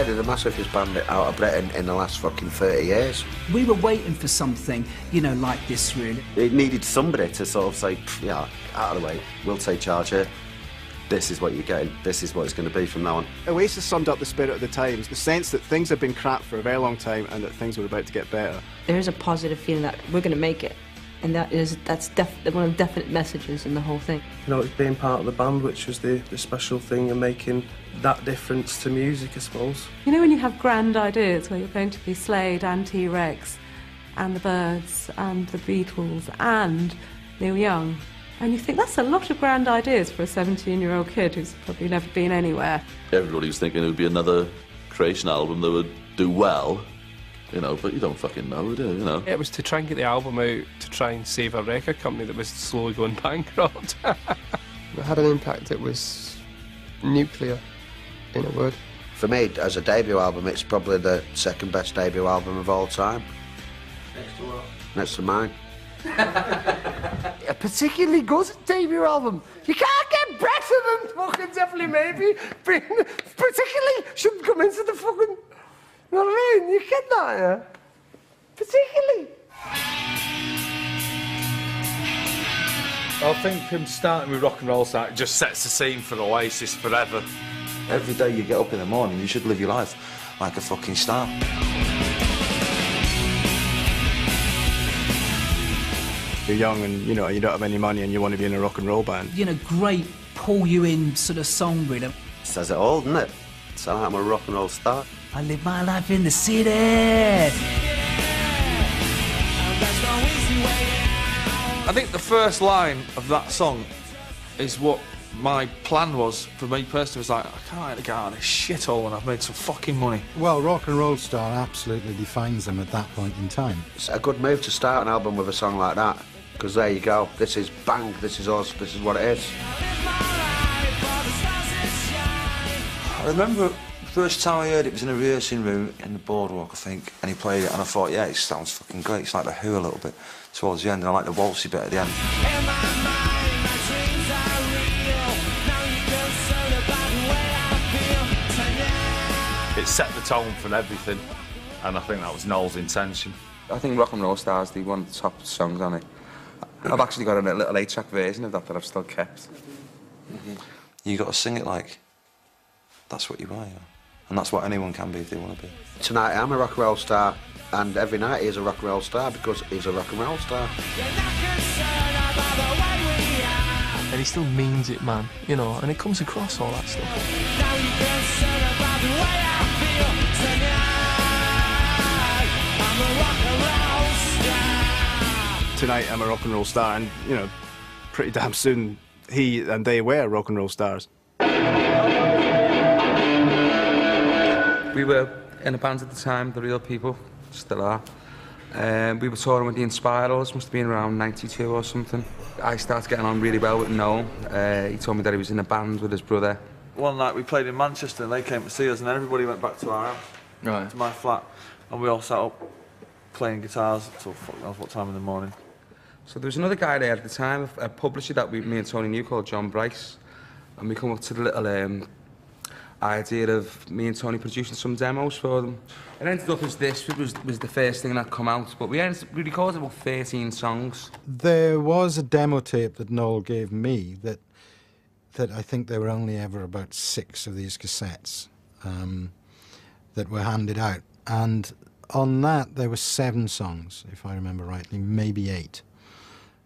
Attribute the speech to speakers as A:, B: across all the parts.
A: say, they're the massivest band out of Britain in the last fucking 30 years.
B: We were waiting for something, you know, like this, really.
A: It needed somebody to sort of say, yeah, out of the way, we'll take charge here. This is what you're getting, this is what it's going to be from now on.
C: Oasis summed up the spirit of the times, the sense that things had been crap for a very long time and that things were about to get better.
D: There is a positive feeling that we're going to make it, and that's one of the definite messages in the whole thing.
E: You know, it's being part of the band, which was the special thing, and making that difference to music, I suppose.
F: You know when you have grand ideas where you're going to be Slade and T-Rex and the Byrds and the Beatles and Neil Young, and you think that's a lot of grand ideas for a 17-year-old kid who's probably never been anywhere.
G: Everybody was thinking it would be another Creation album that would do well, you know, but you don't fucking know, do you, you know?
H: It was to try and get the album out to try and save a record company that was slowly going bankrupt.
I: It had an impact that was nuclear, in a word.
A: For me, as a debut album, it's probably the second best debut album of all time.
J: Next to what?
A: Next to mine.
J: A particularly good debut album. You can't get better than fucking Definitely Maybe. Particularly shouldn't come into the fucking... You know what I mean? You get that, yeah? Particularly.
K: I think him starting with Rock and Roll Star just sets the scene for Oasis forever.
L: Every day you get up in the morning, you should live your life like a fucking star.
C: You're young and, you know, you don't have any money and you want to be in a rock and roll band.
B: You know, great pull-you-in sort of song, really.
A: Says it all, doesn't it? So I'm a rock and roll star.
B: I live my life in the city.
K: I think the first line of that song is what my plan was for me personally. Was like, I can't get out of this shithole and I've made some fucking money.
M: Well, Rock and Roll Star absolutely defines them at that point in time.
A: It's a good move to start an album with a song like that, because there you go, this is bang, this is us, this is what it is.
L: I remember the first time I heard it was in a rehearsing room in the Boardwalk, I think, and he played it and I thought, yeah, it sounds fucking great. It's like The Who a little bit towards the end, and I like the waltzy bit at the end.
K: It set the tone for everything, and I think that was Noel's intention.
N: I think Rock and Roll Star is one of the top songs on it. I've actually got a little 8-track version of that I've still kept.
L: You got to sing it like that's what you are, yeah. And that's what anyone can be if they want to be.
A: Tonight I'm a rock and roll star, and every night he's a rock and roll star because he's a rock and roll star.
H: And he still means it, man, you know, and it comes across all that stuff.
C: Tonight I'm a rock and roll star, and, you know, pretty damn soon he and they were rock and roll stars.
N: We were in a band at the time, The Real People, still are. We were touring with the Inspirals, must have been around 92 or something. I started getting on really well with Noel. He told me that he was in a band with his brother.
K: One night we played in Manchester and they came to see us, and then everybody went back to our house, right, to my flat, and we all sat up playing guitars until fuck knows what time in the morning.
N: So there was another guy there at the time, a publisher that me and Tony knew called John Bryce, and we come up to the little idea of me and Tony producing some demos for them. It ended up as this, it was the first thing that come out, but we recorded about 13 songs.
M: There was a demo tape that Noel gave me that I think there were only ever about 6 of these cassettes that were handed out, and on that there were 7 songs, if I remember rightly, maybe 8.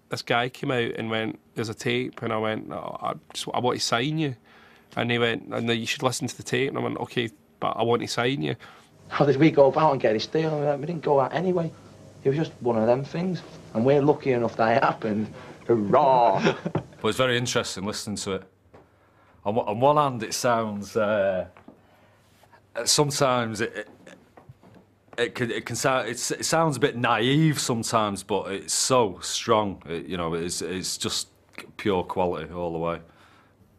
H: This guy came out and went, there's a tape, and I went, oh, I want to sign you. And he went, and you should listen to the tape. And I went, okay, but I want to sign you.
J: How did we go about and get his deal? We didn't go out anyway. It was just one of them things. And we're lucky enough that it happened. Hurrah!
K: But it's very interesting listening to it. On one hand, it sounds... sometimes it sounds a bit naive sometimes, but it's so strong. You know, it's just pure quality all the way.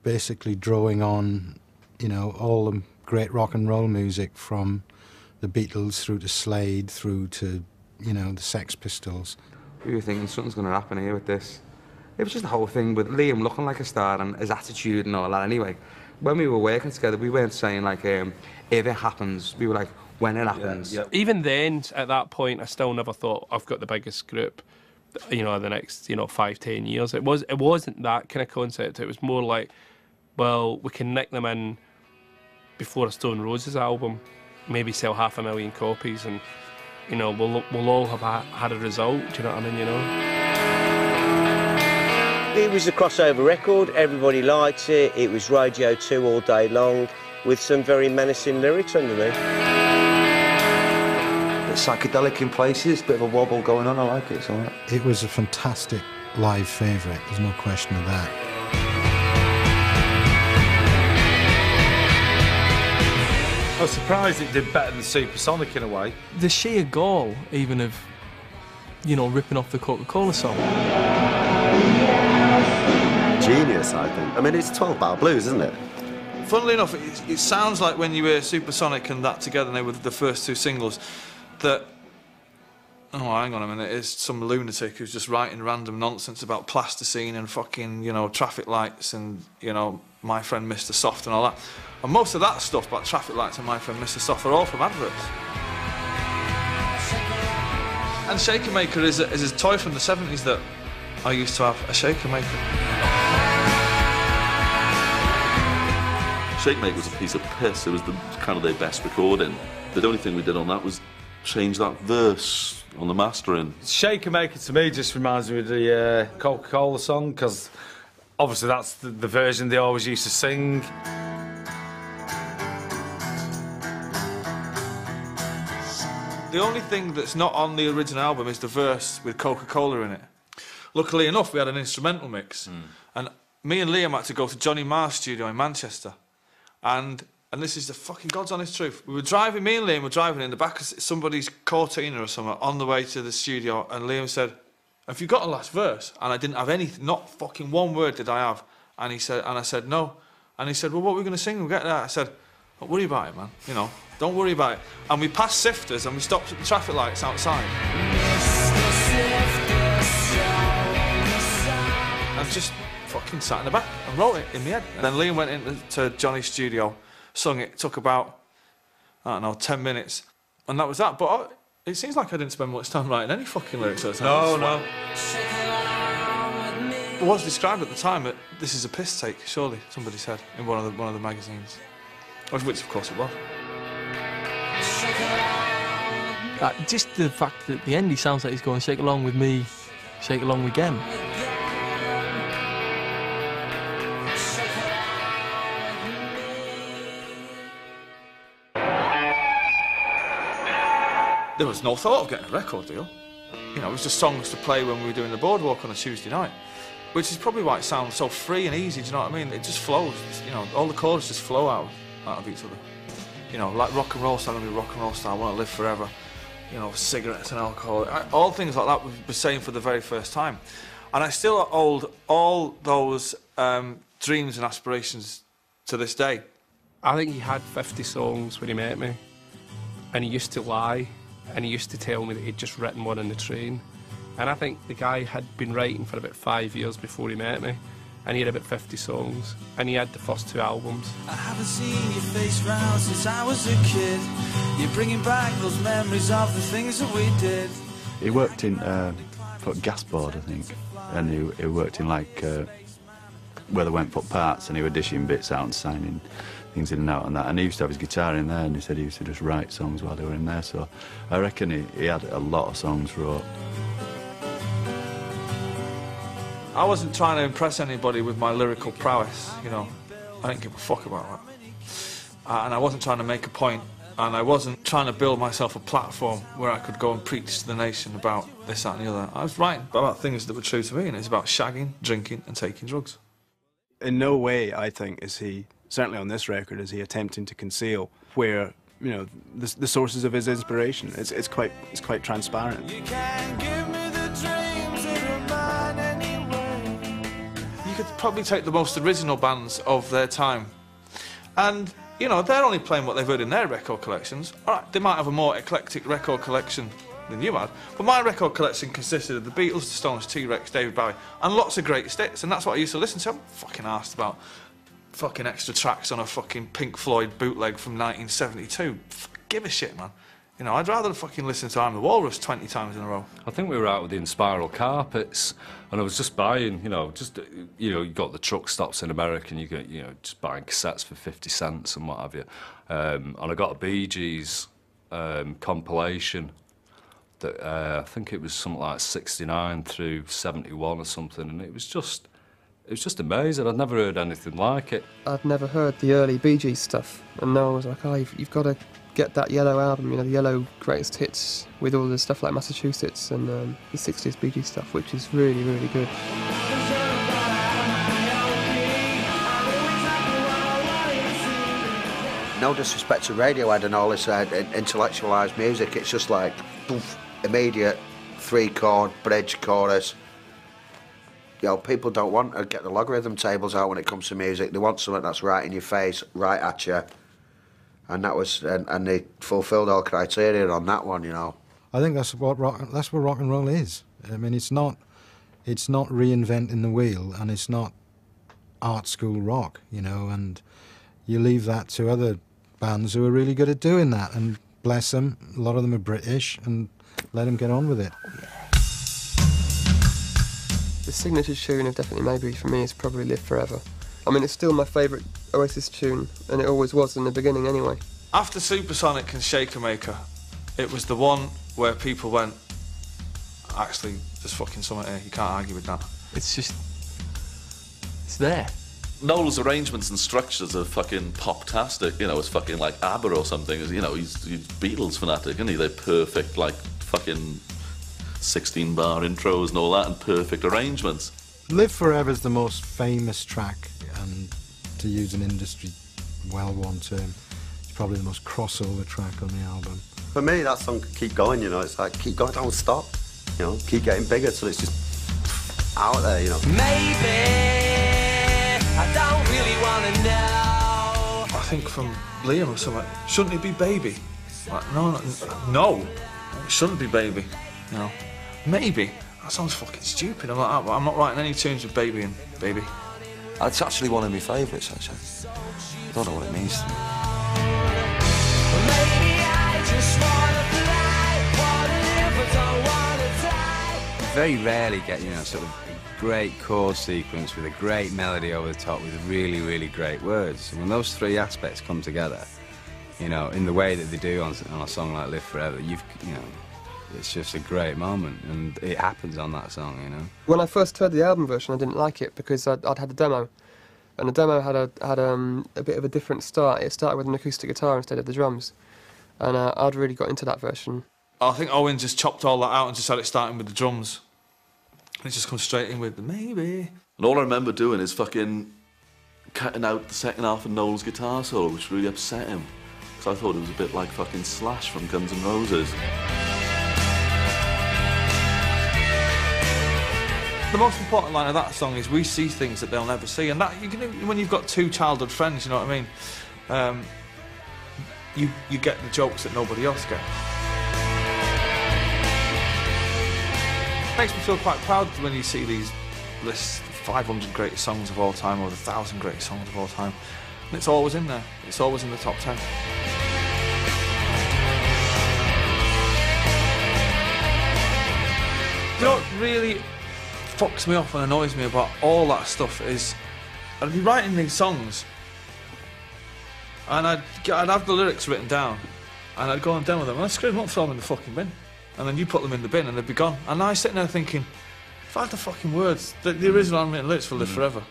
M: Basically drawing on, you know, all the great rock and roll music from the Beatles through to Slade, through to, you know, the Sex Pistols.
N: We were thinking something's going to happen here with this. It was just the whole thing with Liam looking like a star and his attitude and all that anyway. When we were working together, we weren't saying like, if it happens. We were like, when it happens.
H: Yeah. Even then, at that point, I still never thought I've got the biggest group, you know, the next, you know, 5-10 years. It wasn't that kind of concept. It was more like, well, we can nick them in before a Stone Roses album, maybe sell 500,000 copies, and you know, we'll all have had a result. Do you know what I mean? You know.
O: It was a crossover record. Everybody liked it. It was Radio 2 all day long, with some very menacing lyrics underneath.
L: Psychedelic in places, bit of a wobble going on, I like it, it's all right.
M: It was a fantastic live favourite, there's no question of that.
P: I was surprised it did better than Supersonic in a way.
Q: The sheer gall, even of, you know, ripping off the Coca-Cola song.
A: Genius, I think. I mean, it's 12 Bar Blues, isn't it?
K: Funnily enough, it sounds like when you hear Supersonic and that together, and they were the first two singles, that, oh, hang on a minute, it's some lunatic who's just writing random nonsense about plasticine and fucking, you know, traffic lights and, you know, My Friend Mr. Soft and all that. And most of that stuff about traffic lights and My Friend Mr. Soft are all from adverts. And Shaker Maker is a toy from the 70s that I used to have, a Shaker Maker.
G: Shake Maker was a piece of piss. It was kind of their best recording. The only thing we did on that was change that verse on the mastering.
P: Shaker Maker to me just reminds me of the Coca-Cola song, because obviously that's the version they always used to sing.
K: The only thing that's not on the original album is the verse with Coca-Cola in it. Luckily enough, we had an instrumental mix, and me and Liam had to go to Johnny Marr's studio in Manchester, and this is the fucking God's honest truth. We were driving, me and Liam were driving in the back of somebody's Cortina or something on the way to the studio, and Liam said, "Have you got a last verse?" And I didn't have anything, not fucking one word did I have. And he said, and I said, "No." And he said, "Well, what are we going to sing? We'll get that." I said, "Don't worry about it, man. You know, don't worry about it." And we passed Sifters and we stopped at the traffic lights outside. And just fucking sat in the back and wrote it in my head. And then Liam went into Johnny's studio, sung it. It took about, I don't know, 10 minutes. And that was that. But it seems like I didn't spend much time writing any fucking lyrics at the time.
P: No.
K: It was described at the time that this is a piss take, surely, somebody said in one of the magazines. Which of course it was.
Q: Just the fact that at the end he sounds like he's going, "Shake along with me, shake along with them."
K: There was no thought of getting a record deal. You know, it was just songs to play when we were doing the boardwalk on a Tuesday night, which is probably why it sounds so free and easy, do you know what I mean? It just flows, you know, all the chords just flow out of each other. You know, like rock and roll star, I'm gonna be rock and roll star, I want to live forever. You know, cigarettes and alcohol, all things like that we were saying for the very first time. And I still hold all those dreams and aspirations to this day.
H: I think he had 50 songs when he met me, and he used to lie, and he used to tell me that he'd just written one on the train. And I think the guy had been writing for about 5 years before he met me, and he had about 50 songs, and he had the first 2 albums.
R: I haven't seen your face round since I was a kid. You're bringing back those memories of the things that we did.
S: He worked in for Gas Board, I think, and he worked in like where they went for parts, and he was dishing bits out and signing things in and out and that. And he used to have his guitar in there, and he said he used to just write songs while they were in there. So I reckon he had a lot of songs wrote.
K: I wasn't trying to impress anybody with my lyrical prowess, you know. I didn't give a fuck about that. And I wasn't trying to make a point, and I wasn't trying to build myself a platform where I could go and preach to the nation about this, that and the other. I was writing about things that were true to me, and it's about shagging, drinking and taking drugs.
C: In no way, I think, is he, certainly on this record, is he attempting to conceal where, you know, the sources of his inspiration. It's quite transparent.
R: You can give me the dreams that are mine anyway.
K: You could probably take the most original bands of their time, and you know, they're only playing what they've heard in their record collections. All right, they might have a more eclectic record collection than you had, but my record collection consisted of the Beatles, the Stones, T-Rex, David Bowie, and lots of great hits, and that's what I used to listen to. I'm fucking arsed about fucking extra tracks on a fucking Pink Floyd bootleg from 1972. Give a shit, man. You know, I'd rather fucking listen to I'm the Walrus 20 times in a row.
T: I think we were out with the Inspiral Carpets, and I was just buying, you know, you got the truck stops in America, and you get, you know, just buying cassettes for 50 cents and what have you. And I got a Bee Gees compilation that I think it was something like 69 through 71 or something, and it was just amazing. I'd never heard anything like it.
I: I'd never heard the early Bee Gees stuff, and Noel was like, oh, you've got to get that Yellow album, you know, the Yellow greatest hits with all the stuff like Massachusetts and the 60s Bee Gees stuff, which is really, really good.
U: No disrespect to Radiohead and all this intellectualised music, it's just like, poof, immediate, 3-chord, bridge, chorus. You know, people don't want to get the logarithm tables out when it comes to music. They want something that's right in your face, right at you. And that was, and they fulfilled all criteria on that one, you know.
M: I think that's what rock and roll is. I mean, it's not reinventing the wheel, and it's not art school rock, you know. And you leave that to other bands who are really good at doing that. And bless them, a lot of them are British, and let them get on with it.
I: The signature tune of Definitely Maybe for me is probably Live Forever. I mean, it's still my favourite Oasis tune, and it always was in the beginning anyway.
K: After Supersonic and Shaker Maker, it was the one where people went, actually, there's fucking something here, you can't argue with that.
Q: It's just, it's there.
G: Noel's arrangements and structures are fucking pop-tastic, you know, it's fucking like ABBA or something, you know, he's Beatles fanatic, isn't he? They're perfect, like, fucking 16-bar intros and all that, and perfect arrangements.
M: Live Forever's the most famous track, and to use an industry well-worn term, it's probably the most crossover track on the album.
A: For me, that song could keep going, you know, it's like, keep going, don't stop, you know, keep getting bigger till it's just out there, you know.
R: Maybe I don't really want to know.
K: I think from Liam or something, shouldn't it be Baby? Like, no, it shouldn't be Baby, you know. Maybe. That sounds fucking stupid. I'm not writing any tunes with Baby and Baby.
L: It's actually one of my favourites, actually. I don't know what it means to me.
N: You very rarely get, you know, sort of a great chord sequence with a great melody over the top with really, really great words. And when those three aspects come together, you know, in the way that they do on a song like Live Forever, you know, it's just a great moment, and it happens on that song, you know.
I: When I first heard the album version, I didn't like it because I'd had the demo, and the demo had a bit of a different start. It started with an acoustic guitar instead of the drums, and I'd really got into that version.
K: I think Owen just chopped all that out and just had it starting with the drums. And it just comes straight in with the Maybe.
G: And all I remember doing is fucking cutting out the second half of Noel's guitar solo, which really upset him. Because I thought it was a bit like fucking Slash from Guns N' Roses.
K: The most important line of that song is we see things that they'll never see, and that you can, when you've got two childhood friends, you know what I mean. You get the jokes that nobody else gets. It makes me feel quite proud when you see these lists, 500 greatest songs of all time or 1,000 greatest songs of all time, and it's always in there. It's always in the top 10. You know what really fucks me off and annoys me about all that stuff is I'd be writing these songs and I'd have the lyrics written down and I'd go and demo them and I'd screw them up, throw them in the fucking bin, and then you put them in the bin and they'd be gone. And now I'm sitting there thinking, if I had the fucking words, the original unwritten lyrics for Live Forever,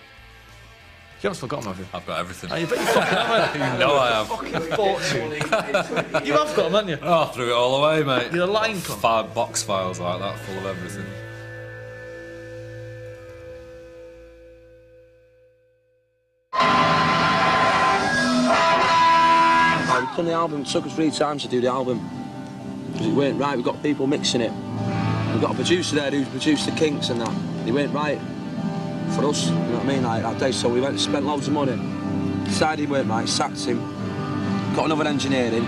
K: you haven't forgotten, have you?
T: I've got everything.
K: Oh, you bet you fucking have,
T: You know I have.
K: Fucking fortune. You have got them, haven't you?
T: Oh, I threw it all away, mate.
K: You're a lying cunt.
T: 5 box files like that, full of everything.
V: We've done the album, it took us 3 times to do the album because it weren't right. We've got people mixing it. We've got a producer there who's produced the Kinks and that. They weren't right for us, you know what I mean, like that day. So we went and spent loads of money, decided he weren't right, sacked him, got another engineer in.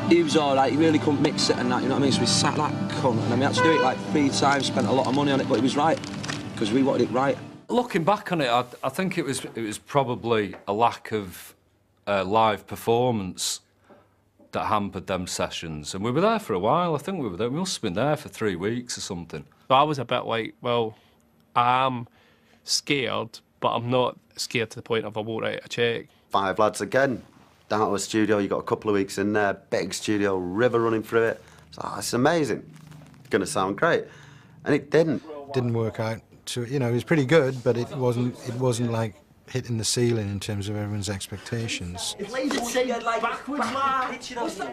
V: He was alright, he really couldn't mix it and that, you know what I mean? So we sacked that cunt, and then we had to do it like 3 times, spent a lot of money on it, but it was right because we wanted it right.
T: Looking back on it, I think it was probably a lack of live performance that hampered them sessions. And we were there for a while. I think we were there. We must have been there for 3 weeks or something.
H: So I was a bit like, well, I am scared, but I'm not scared to the point of I won't write a cheque.
A: 5 lads again, down to a studio. You got a couple of weeks in there, big studio, river running through it. So it's amazing. It's going to sound great, and it didn't.
M: Didn't work out. You know, it was pretty good, but it wasn't like hitting the ceiling in terms of everyone's expectations.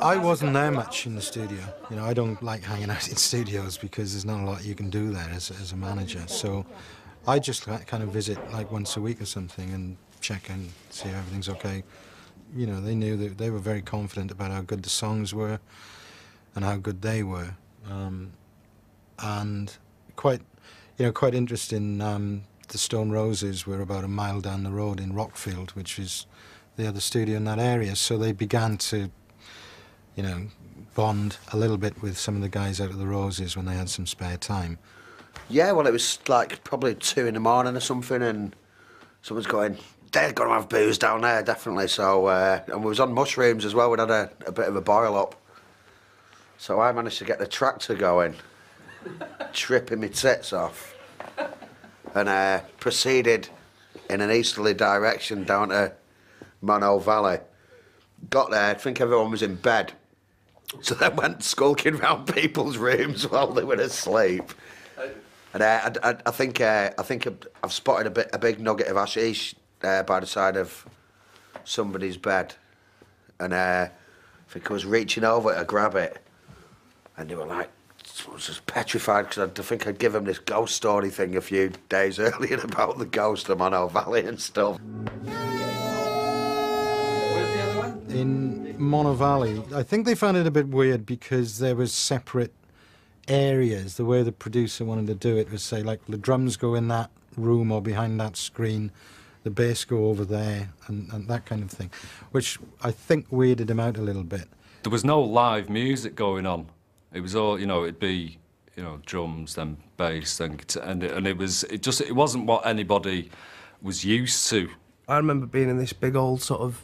M: I wasn't there much in the studio. You know, I don't like hanging out in studios because there's not a lot you can do there as a manager. So I just kind of visit like once a week or something and check and see if everything's okay. You know, they knew that they were very confident about how good the songs were and how good they were, and quite interesting. The Stone Roses were about a mile down the road in Rockfield, which is the other studio in that area. So they began to, you know, bond a little bit with some of the guys out of the Roses when they had some spare time.
U: Yeah, well, it was like probably 2 in the morning or something, and someone's going, they're going to have booze down there, definitely. So, and we was on mushrooms as well. We'd had a bit of a boil up. So I managed to get the tractor going, tripping my tits off, and proceeded in an easterly direction down to Mono Valley. Got there, I think everyone was in bed. So then went skulking round people's rooms while they were asleep. And I think I've spotted a big nugget of hashish by the side of somebody's bed. And I think I was reaching over to grab it. And they were like, I was just petrified because I think I'd give them this ghost story thing a few days earlier about the ghost of Mono Valley and stuff.
M: In Mono Valley, I think they found it a bit weird because there was separate areas. The way the producer wanted to do it was say, like, the drums go in that room or behind that screen, the bass go over there, and that kind of thing, which I think weirded him out a little bit.
T: There was no live music going on. It was all, you know, it'd be, you know, drums, then bass, then guitar, and it wasn't what anybody was used to.
I: I remember being in this big old sort of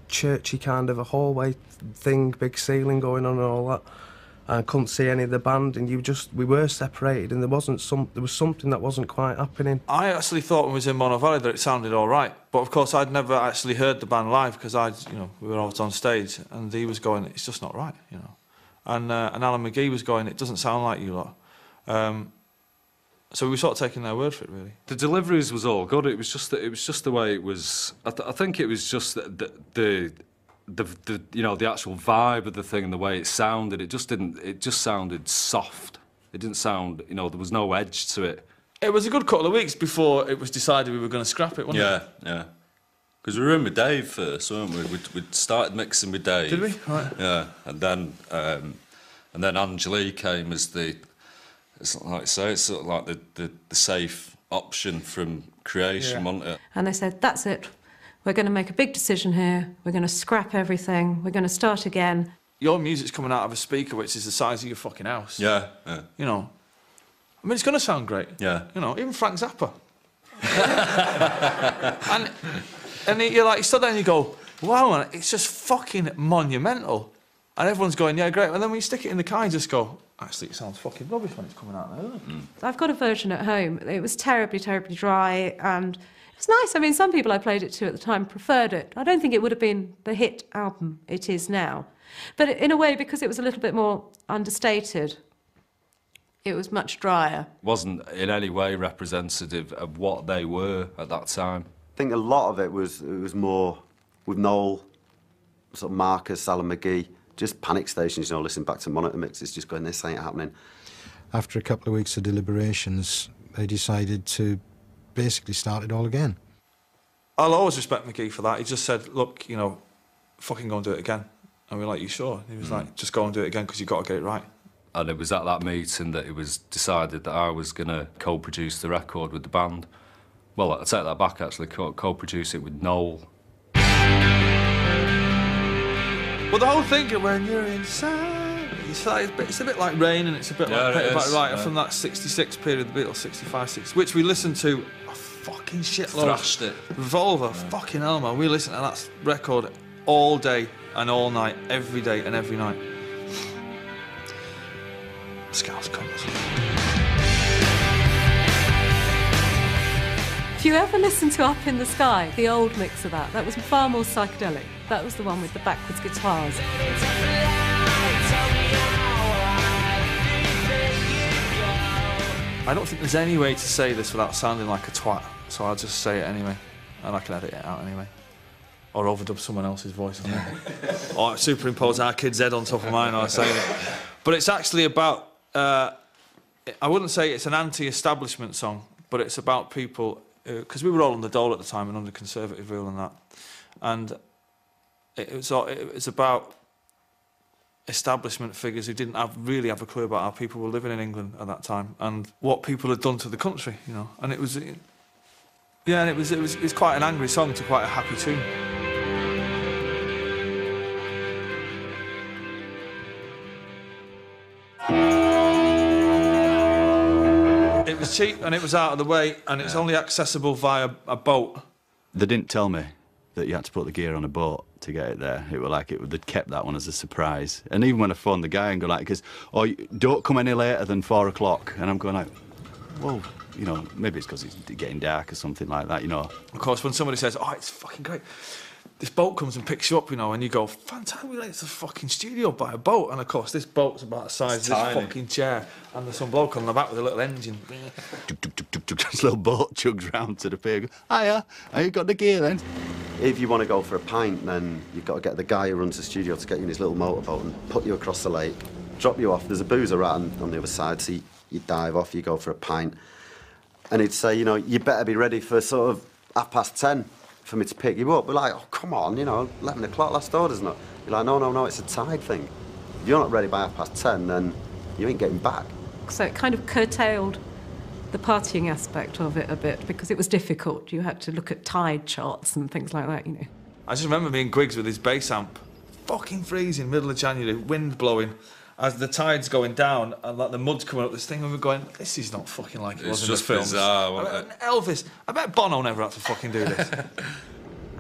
I: churchy kind of a hallway thing, big ceiling going on and all that. I couldn't see any of the band, and we were separated, and there was something that wasn't quite happening.
K: I actually thought when we was in Mono Valley that it sounded all right, but of course I'd never actually heard the band live because we were always on stage, and he was going, it's just not right, you know. And Alan McGee was going, it doesn't sound like you lot. So we were sort of taking their word for it, really.
T: The deliveries was all good. It was just the way it was. I think it was just the the actual vibe of the thing and the way it sounded. It just sounded soft. It didn't sound, you know, there was no edge to it.
K: It was a good couple of weeks before it was decided we were going to scrap it, wasn't it?
G: Yeah. Because we were in with Dave first, weren't we? We'd started mixing with Dave.
K: Did we? Right.
G: Yeah, and then Angelique came as it's like I say, it's sort of like the safe option from creation, wasn't it?
F: And they said, that's it. We're going to make a big decision here. We're going to scrap everything. We're going to start again.
K: Your music's coming out of a speaker which is the size of your fucking house.
G: Yeah.
K: You know, I mean, it's going to sound great.
G: Yeah.
K: You know, even Frank Zappa. And you're like, you stood there and you go, wow, man, it's just fucking monumental. And everyone's going, yeah, great. And then when you stick it in the car, you just go, actually, it sounds fucking rubbish when it's coming out now, doesn't it?
F: I've got a version at home. It was terribly, terribly dry, and it's nice. I mean, some people I played it to at the time preferred it. I don't think it would have been the hit album it is now. But in a way, because it was a little bit more understated, it was much drier.
T: Wasn't in any way representative of what they were at that time.
A: I think a lot of it was more with Noel, sort of Marcus, Alan McGee, just panic stations, you know, listening back to monitor mixes, just going, this ain't happening.
M: After a couple of weeks of deliberations, they decided to basically start it all again.
K: I'll always respect McGee for that. He just said, look, you know, fucking go and do it again. And we were like, you sure? And he was like, just go and do it again because you've got to get it right.
T: And it was at that meeting that it was decided that I was going to co-produce the record with the band. Well, I take that back, actually, co-produce it with Noel.
K: Well, the whole thing, when you're inside, it's a bit like Rain, and it's a bit like Paper Back Writer from that 66 period, the Beatles, 65, 66, which we listened to fucking shitload.
T: Thrashed it.
K: Revolver, fucking hell, man. We listened to that record all day and all night, every day and every night. Scouse cunts.
F: If you ever listen to Up in the Sky, the old mix of that was far more psychedelic. That was the one with the backwards guitars.
K: I don't think there's any way to say this without sounding like a twat, so I'll just say it anyway, and I can edit it out anyway. Or overdub someone else's voice on it. Or superimpose our kid's head on top of mine while I say it. But it's actually about, I wouldn't say it's an anti-establishment song, but it's about people, because we were all under dole at the time and under conservative rule and that. And it was about establishment figures who didn't really have a clue about how people were living in England at that time and what people had done to the country, you know. And it was, yeah, and it was quite an angry song to quite a happy tune. It was cheap and it was out of the way and it's only accessible via a boat.
S: They didn't tell me that you had to put the gear on a boat to get it there. It was like they'd kept that one as a surprise. And even when I phoned the guy and go like, don't come any later than 4 o'clock. And I'm going like, well, you know, maybe it's because it's getting dark or something like that, you know.
K: Of course, when somebody says, oh, it's fucking great, this boat comes and picks you up, you know, and you go, fantastic, we went to the fucking studio by a boat. And of course, this boat's about the size of this fucking chair. And there's some bloke on the back with a little engine.
S: This little boat chugs round to the pier. Hiya, you got the gear then?
A: If you want to go for a pint, then you've got to get the guy who runs the studio to get you in his little motorboat and put you across the lake, drop you off. There's a boozer right on the other side, so you dive off, you go for a pint. And he'd say, you know, you better be ready for sort of 10:30 for me to pick you up. We're like, oh, come on, you know, 11 o'clock, last order's not. You're like, no, it's a tide thing. If you're not ready by 10:30, then you ain't getting back.
F: So it kind of curtailed the partying aspect of it a bit because it was difficult. You had to look at tide charts and things like that, you know.
K: I just remember being Griggs with his bass amp, fucking freezing, middle of January, wind blowing, as the tide's going down and like the mud's coming up this thing, and we're going, this is not fucking like it was in the films.
T: Bizarre,
K: Elvis, I bet Bono never had to fucking do this.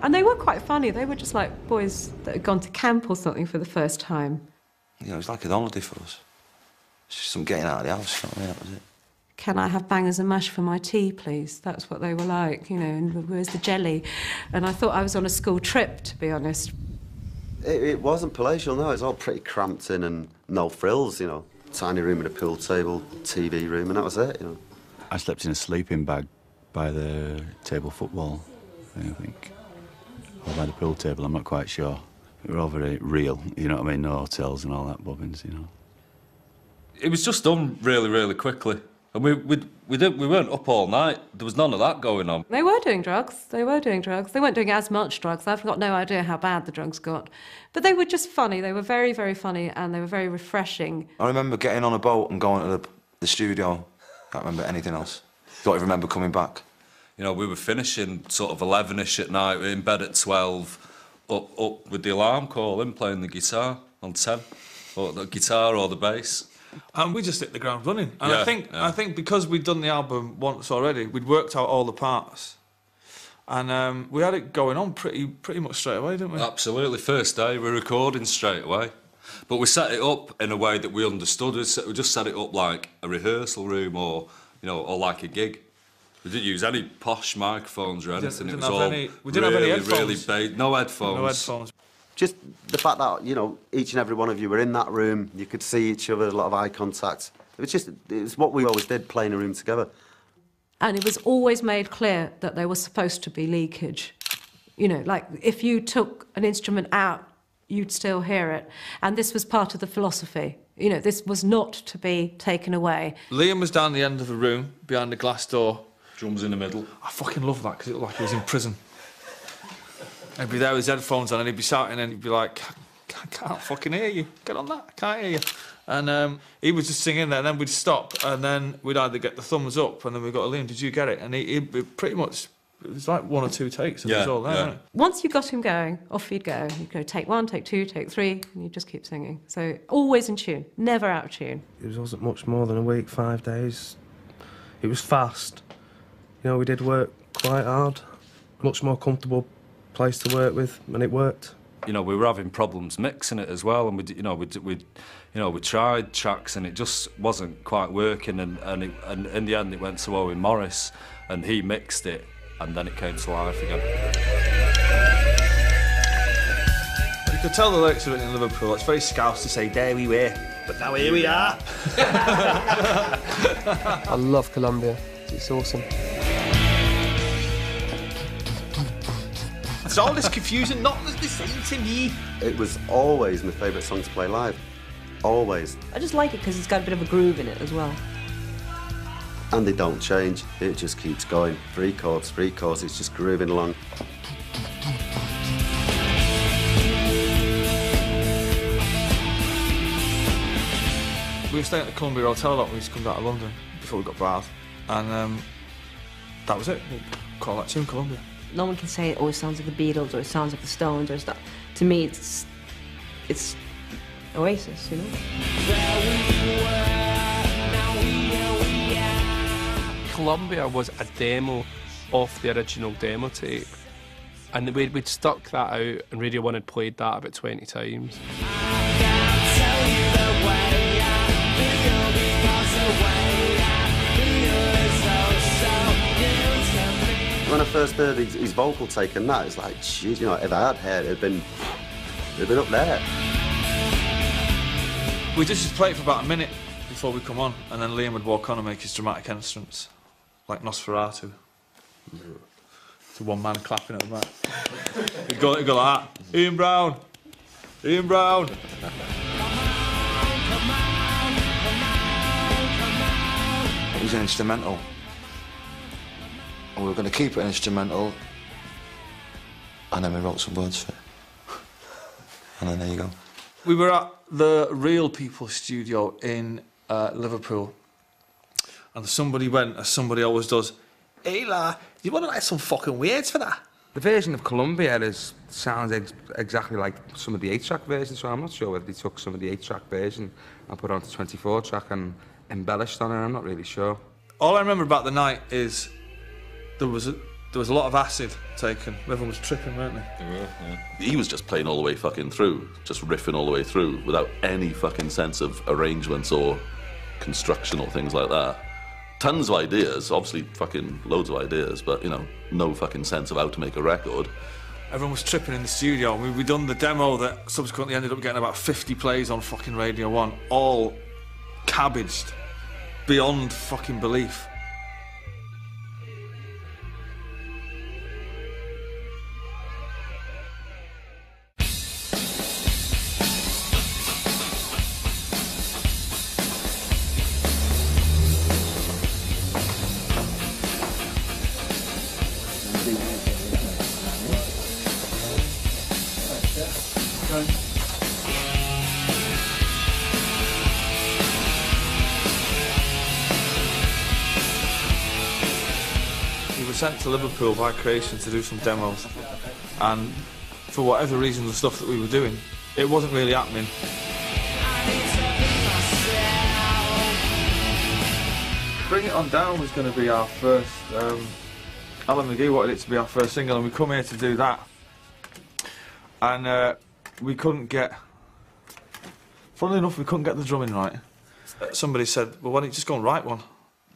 F: And they were quite funny. They were just like boys that had gone to camp or something for the first time.
L: You know, it was like a holiday for us. It's just some getting out of the house, you know what I mean? That was it.
F: Can I have bangers and mash for my tea, please? That's what they were like, you know, and where's the jelly? And I thought I was on a school trip, to be honest.
A: It wasn't palatial, no. It was all pretty cramped in and no frills, you know. Tiny room with a pool table, TV room, and that was it, you know.
S: I slept in a sleeping bag by the table football thing, I think. Or by the pool table, I'm not quite sure. We were all very real, you know what I mean? No hotels and all that bobbins, you know.
T: It was just done really, really quickly. And we weren't up all night. There was none of that going on.
F: They were doing drugs. They were doing drugs. They weren't doing as much drugs. I've got no idea how bad the drugs got. But they were just funny. They were very, very funny and they were very refreshing.
L: I remember getting on a boat and going to the studio. Can't remember anything else. Don't even remember coming back.
T: You know, we were finishing sort of 11ish at night, we were in bed at 12, up with the alarm calling, playing the guitar on 10, or the guitar or the bass.
K: And we just hit the ground running. And
T: Yeah,
K: I think because we'd done the album once already, we'd worked out all the parts. And we had it going on pretty much straight away, didn't we?
T: Absolutely. First day, we were recording straight away. But we set it up in a way that we understood. We just set it up like a rehearsal room or, you know, or like a gig. We didn't use any posh microphones or anything.
K: We
T: It
K: didn't
T: was
K: have
T: all
K: any, we didn't have any headphones.
T: no headphones.
K: No headphones.
A: Just the fact that, you know, each and every one of you were in that room, you could see each other, a lot of eye contact. It was what we always did, playing a room together.
F: And it was always made clear that there was supposed to be leakage. You know, like if you took an instrument out, you'd still hear it. And this was part of the philosophy. You know, this was not to be taken away.
K: Liam was down the end of the room, behind the glass door.
T: Drums in the middle.
K: I fucking love that, because it looked like he was in prison. He'd be there with his headphones on and he'd be shouting and he'd be like, I can't fucking hear you. Get on that, I can't hear you. And he was just singing there, and then we'd stop, and then we'd either get the thumbs up, and then we'd go, Liam, did you get it? And he'd pretty much, it was like 1 or 2 takes, and it was all there, wasn't it?
F: Once you got him going, off he'd go. You'd go take 1, take 2, take 3, and you'd just keep singing. So always in tune, never out of tune.
D: It wasn't much more than a week, 5 days. It was fast. You know, we did work
V: quite hard. Much more comfortable place to work with, and it worked.
T: You know, we were having problems mixing it as well, and we tried tracks and it just wasn't quite working, and in the end it went to Owen Morris, and he mixed it, and then it came to life again.
K: You could tell the lyrics were written in Liverpool. It's very Scouse to say, there we were, but now here we are.
I: I love Colombia. It's awesome.
K: It's all this confusing, not the same to me.
A: It was always my favourite song to play live. Always.
D: I just like it because it's got a bit of a groove in it as well.
A: And they don't change. It just keeps going. 3 chords, it's just grooving along.
K: We were staying at the Columbia Hotel a lot when we used to come down to London before we got bars. And that was it. We'll call that tune Columbia.
D: No one can say, oh, it sounds like the Beatles or it sounds like the Stones or stuff. To me, it's Oasis, you know?
H: Columbia was a demo of the original demo tape, and we'd stuck that out, and Radio 1 had played that about 20 times.
A: When I first heard his vocal take and that, it's like, jeez, you know, if I had hair, it'd been up there.
K: We just played for about a minute before we come on, and then Liam would walk on and make his dramatic entrance, like Nosferatu. It's a one-man clapping at the back. He'd go like that. Ian Brown! Ian Brown!
L: It was an instrumental. And we were going to keep it an instrumental, and then we wrote some words for it. And then there you go.
K: We were at the Real People studio in Liverpool, and somebody went, as somebody always does, hey la, you want to write some fucking words for that?
N: The version of Columbia sounds exactly like some of the 8-track versions, so I'm not sure whether they took some of the 8-track version and put it onto 24-track and embellished on it. I'm not really sure.
K: All I remember about the night is there was a lot of acid taken. Everyone was tripping, weren't they?
G: They were, yeah. He was just playing all the way fucking through, just riffing all the way through without any fucking sense of arrangements or construction or things like that. Tons of ideas, obviously fucking loads of ideas, but, you know, no fucking sense of how to make a record.
K: Everyone was tripping in the studio. We'd done the demo that subsequently ended up getting about 50 plays on fucking Radio 1, all cabbaged beyond fucking belief. Sent to Liverpool by Creation to do some demos, and for whatever reason the stuff that we were doing, it wasn't really happening. Bring It On Down was going to be our first, Alan McGee wanted it to be our first single, and we come here to do that, and we couldn't get, funnily enough, we couldn't get the drumming right. Somebody said, well, why don't you just go and write one?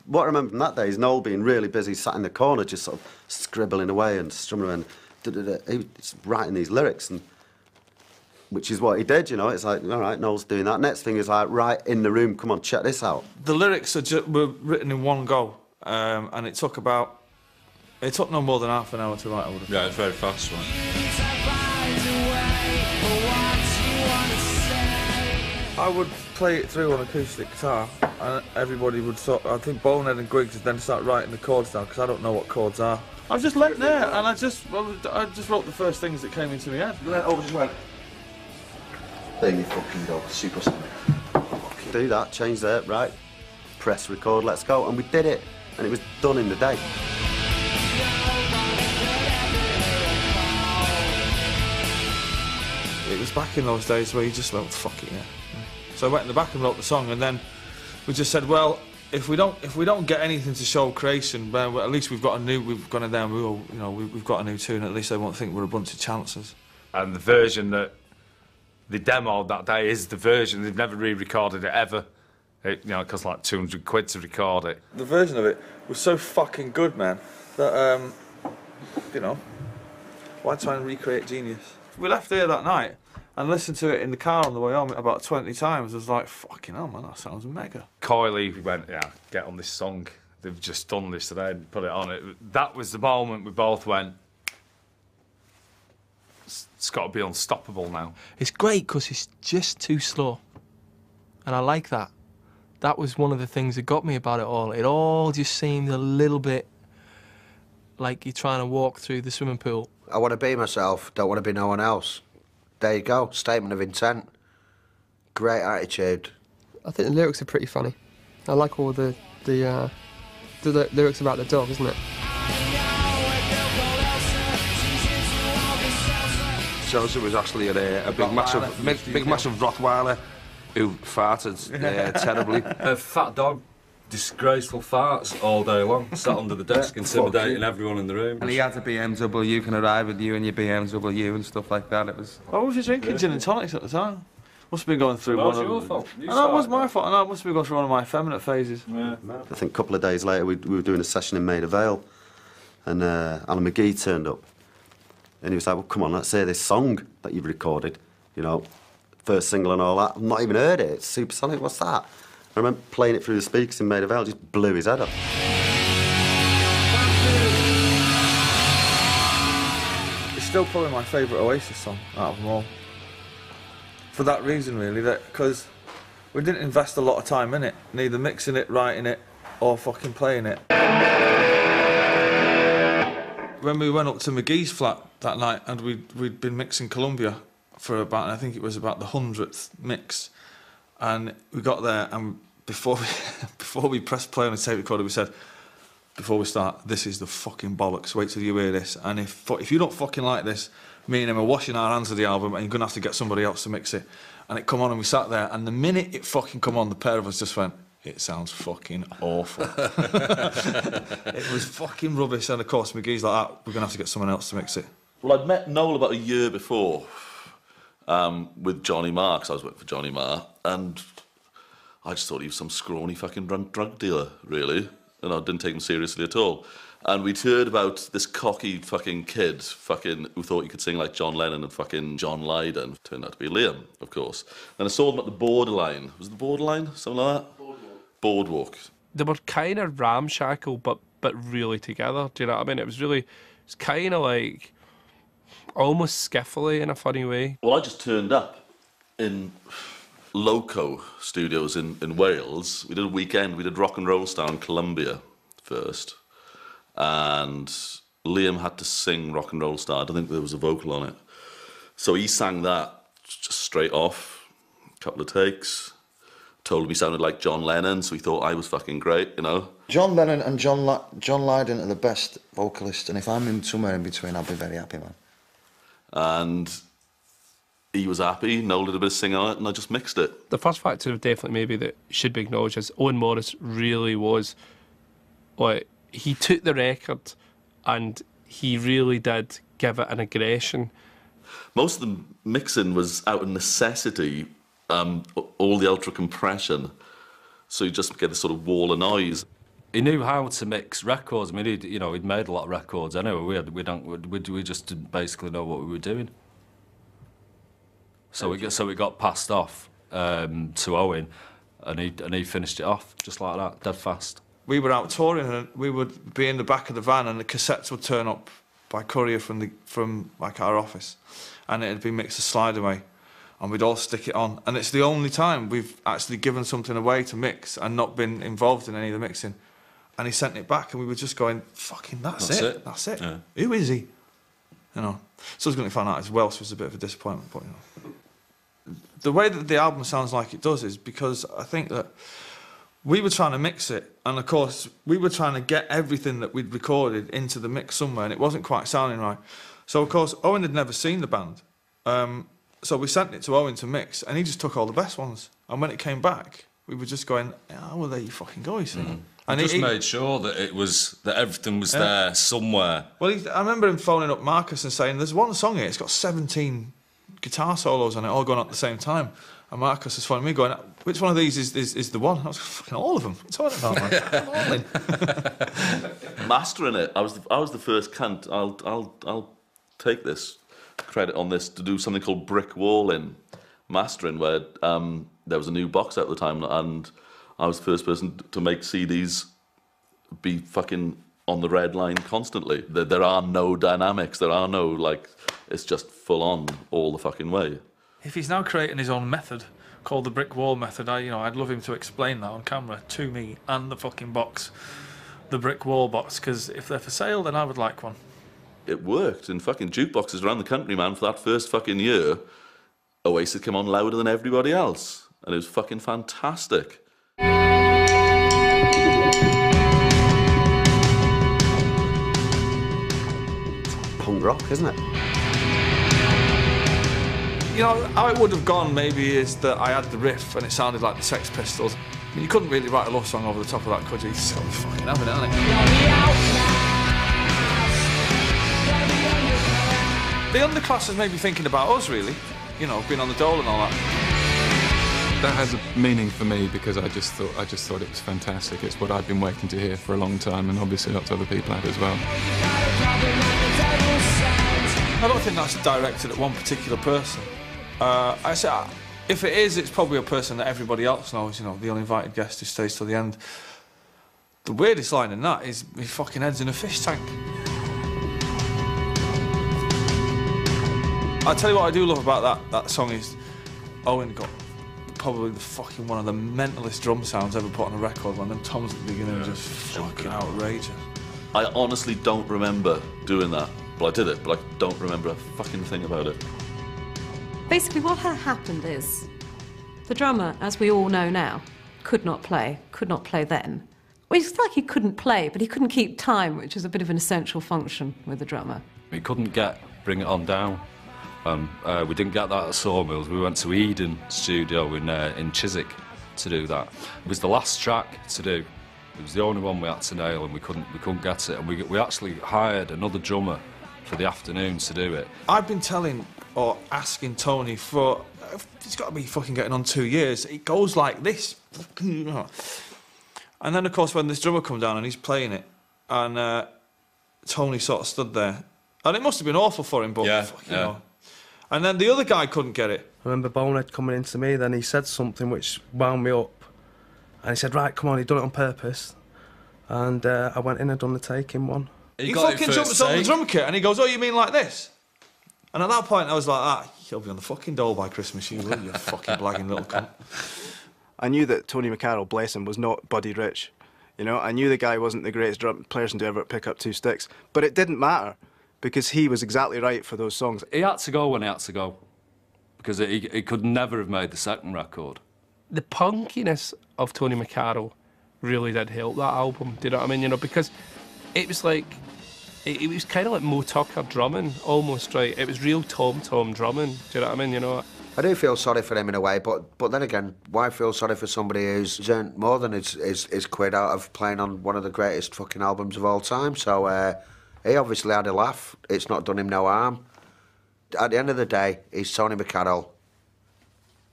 A: What I remember from that day is Noel being really busy, sat in the corner, just sort of scribbling away and strumming and he was writing these lyrics, and which is what he did, you know. It's like, all right, Noel's doing that. Next thing is like, right in the room, come on, check this out.
K: The lyrics were written in one go, and it took no more than half an hour to write. I would have.
G: Yeah, it's very fast, right?
K: I would play it through on acoustic guitar, and everybody would I think Bonehead and Griggs would then start writing the chords down, because I don't know what chords are. I was just left there, and I just wrote the first things that came into my head.
L: And then over just went, there you fucking go, supersonic.
A: Do that, change that, right, press record, let's go, and we did it, and it was done in the day.
K: It was back in those days where you just went, fuck it, yeah. So I went in the back and wrote the song, and then we just said, well, if we don't get anything to show creation, well, at least we've gone in there and we've got a new tune. At least they won't think we're a bunch of chances.
P: And the version that they demoed that day is the version. They've never re-recorded it ever. It, you know, it costs like 200 quid to record it.
K: The version of it was so fucking good, man, that, you know, why try and recreate genius? We left here that night and listened to it in the car on the way home about 20 times. I was like, fucking hell, man, that sounds mega.
P: Coyley went, yeah, get on this song. They've just done this today and put it on it. That was the moment we both went, it's got to be unstoppable now.
Q: It's great because it's just too slow. And I like that. That was one of the things that got me about it all. It all just seemed a little bit like you're trying to walk through the swimming pool.
U: I want to be myself, don't want to be no one else. There you go, statement of intent. Great attitude.
I: I think the lyrics are pretty funny. I like all the lyrics about the dog, isn't it?
B: Joseph was actually a big massive Rottweiler who farted terribly.
T: A fat dog, disgraceful farts all day long, sat under the desk, intimidating everyone in the room.
N: And he had a BMW, can arrive with you and your BMW and stuff like that. It was.
K: I was just drinking gin and tonics at the time. Must have been going through
T: Well, your fault.
K: No, it was my fault. No, I must have been going through one of my effeminate phases.
T: Yeah.
A: I think a couple of days later we were doing a session in Maida Vale, and Alan McGee turned up, and he was like, well, come on, let's hear this song that you've recorded, you know, first single and all that. I've not even heard it, it's supersonic, what's that? I remember playing it through the speakers in Maida Vale, just blew his head up.
K: It's still probably my favourite Oasis song out of them all. For that reason, really, because we didn't invest a lot of time in it, neither mixing it, writing it, or fucking playing it. When we went up to McGee's flat that night, and we'd been mixing Columbia for about, I think it was about the 100th mix, and we got there, and before we pressed play on the tape recorder, we said, before we start, this is the fucking bollocks, wait till you hear this, and if you don't fucking like this, me and him are washing our hands of the album and you're going to have to get somebody else to mix it. And it come on and we sat there, and the minute it fucking come on, the pair of us just went, it sounds fucking awful. It was fucking rubbish, and of course McGee's like, ah, we're going to have to get someone else to mix it.
G: Well, I'd met Noel about a year before with Johnny Marr, 'cause I was working for Johnny Marr, and I just thought he was some scrawny fucking drug dealer, really, and I didn't take him seriously at all. And we'd heard about this cocky fucking kid who thought he could sing like John Lennon and fucking John Lydon. Turned out to be Liam, of course. And I saw them at the Borderline. Was it the Borderline? Something like that? Boardwalk.
H: They were kind of ramshackle, but really together. Do you know what I mean? It's kind of like almost skiffly in a funny way.
G: Well, I just turned up in Loco Studios in Wales. We did a weekend. We did Rock and Roll Star in Columbia first. And Liam had to sing Rock and Roll Star. I don't think there was a vocal on it. So he sang that just straight off, a couple of takes. Told him he sounded like John Lennon, so he thought I was fucking great, you know.
L: John Lennon and John Lydon are the best vocalists, and if I'm in somewhere in between, I'll be very happy, man.
G: And he was happy. Noel did a bit of singing on it, and I just mixed it.
H: The first factor definitely maybe that should be acknowledged is Owen Morris really was, like, he took the record and he really did give it an aggression.
G: Most of the mixing was out of necessity, all the ultra compression, so you just get a sort of wall of noise.
T: He knew how to mix records. I mean, he'd made a lot of records anyway. We just didn't basically know what we were doing. So we got passed off to Owen, and he finished it off just like that, dead fast.
K: We were out touring, and we would be in the back of the van, and the cassettes would turn up by courier from like our office, and it'd be mixed a slide away, and we'd all stick it on. And it's the only time we've actually given something away to mix and not been involved in any of the mixing. And he sent it back, and we were just going, fucking, that's it. That's it. Yeah. Who is he? You know. Subsequently found out his Welsh was a bit of a disappointment, but you know. The way that the album sounds like it does is because I think that we were trying to mix it, and of course we were trying to get everything that we'd recorded into the mix somewhere, and it wasn't quite sounding right. So of course Owen had never seen the band, so we sent it to Owen to mix, and he just took all the best ones. And when it came back, we were just going, oh, well, there you fucking go, you see.
T: And he just made sure that that everything was there somewhere.
K: Well, I remember him phoning up Marcus and saying, there's one song here, it's got 17 guitar solos on it, all going on at the same time. And Marcus was phoning me going, which one of these is the one? I was fucking all of them. What's all about, man? I'm all in.
G: Mastering it, I was the first cunt. I'll take this credit on this to do something called brick walling mastering, where there was a new box out at the time, and I was the first person to make CDs be fucking on the red line constantly. There are no dynamics. There are no, like, it's just full on all the fucking way.
K: If he's now creating his own method called the brick wall method, I'd love him to explain that on camera to me and the fucking box, the brick wall box, because if they're for sale, then I would like one.
G: It worked in fucking jukeboxes around the country, man, for that first fucking year. Oasis came on louder than everybody else, and it was fucking fantastic.
A: Punk rock, isn't it?
K: You know, how it would have gone maybe is that I had the riff and it sounded like the Sex Pistols. I mean, you couldn't really write a love song over the top of that, could you? It's so fucking having it, isn't it? The underclass is maybe thinking about us, really. You know, being on the dole and all that.
E: That has a meaning for me because I just thought it was fantastic. It's what I've been waiting to hear for a long time, and obviously lots of other people have as well.
K: I don't think that's directed at one particular person. I say, if it is, it's probably a person that everybody else knows, you know, the uninvited guest who stays till the end. The weirdest line in that is, my fucking head's in a fish tank. I'll tell you what I do love about that song is Owen got probably one of the mentalest drum sounds ever put on a record, when them toms at the beginning are just fucking outrageous.
G: I honestly don't remember doing that. Well, I did it, but I don't remember a fucking thing about it.
F: Basically, what had happened is the drummer, as we all know now, could not play then. Well, it's like he couldn't play, but he couldn't keep time, which is a bit of an essential function with the drummer.
T: We couldn't Bring It On Down. We didn't get that at Sawmills. We went to Eden Studio in Chiswick to do that. It was the last track to do. It was the only one we had to nail, and we couldn't get it. And we actually hired another drummer for the afternoon to do it.
K: I've been telling or asking Tony for, it's got to be fucking getting on 2 years. It goes like this. And then, of course, when this drummer come down and he's playing it, and Tony sort of stood there, and it must have been awful for him, but you know. And then the other guy couldn't get it.
V: I remember Bonehead coming into me, then he said something which wound me up. And he said, right, come on, he'd done it on purpose. And I went in and done the take in one.
K: He fucking jumped on the drum kit and he goes, oh, you mean like this? And at that point I was like, you'll be on the fucking dole by Christmas, you will, you fucking blagging little cunt.
C: I knew that Tony McCarroll, bless him, was not Buddy Rich. You know, I knew the guy wasn't the greatest person to ever pick up 2 sticks. But it didn't matter, because he was exactly right for those songs.
T: He had to go when he had to go, because he could never have made the second record.
H: The punkiness of Tony McCarroll really did help that album, do you know what I mean? You know, because it was like, it was kind of like Mo Tucker drumming, almost, right? It was real tom-tom drumming, do you know what I mean? You know,
U: I do feel sorry for him in a way, but then again, why feel sorry for somebody who's earned more than his quid out of playing on one of the greatest fucking albums of all time? So he obviously had a laugh. It's not done him no harm. At the end of the day, he's Tony McCarroll,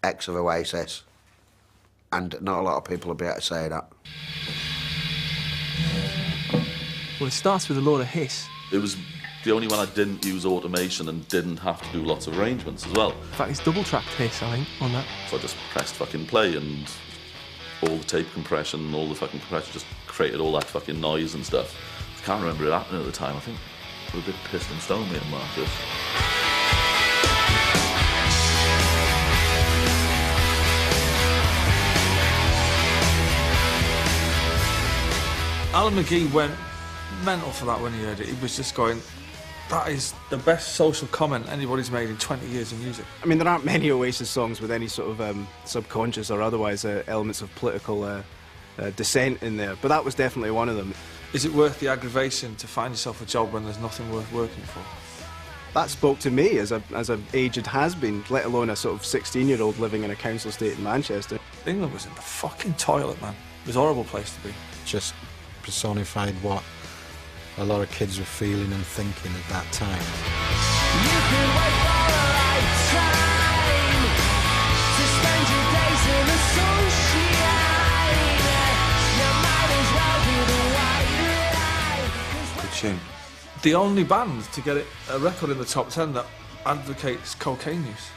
U: ex of Oasis, and not a lot of people will be able to say that.
Q: Well, it starts with a load of hiss.
G: It was the only one I didn't use automation and didn't have to do lots of arrangements as well.
Q: In fact, it's double-tracked hiss, I think, on that.
G: So I just pressed fucking play, and all the tape compression, all the fucking compression just created all that fucking noise and stuff. I can't remember it happening at the time. I think we were a bit pissed and stoned, me and Marcus.
K: Alan McGee went mental for that when he heard it. He was just going, that is the best social comment anybody's made in 20 years of music.
C: I mean, there aren't many Oasis songs with any sort of subconscious or otherwise elements of political dissent in there, but that was definitely one of them.
K: Is it worth the aggravation to find yourself a job when there's nothing worth working for?
C: That spoke to me as a aged has-been, let alone a sort of 16-year-old living in a council estate in Manchester.
K: England was in the fucking toilet, man. It was a horrible place to be.
M: Just personified what a lot of kids were feeling and thinking at that time.
R: You can wait for a lifetime to spend your days in the sunshine. You might as well do the white life.
L: Good tune.
K: The only band to get a record in the top 10 that advocates cocaine use.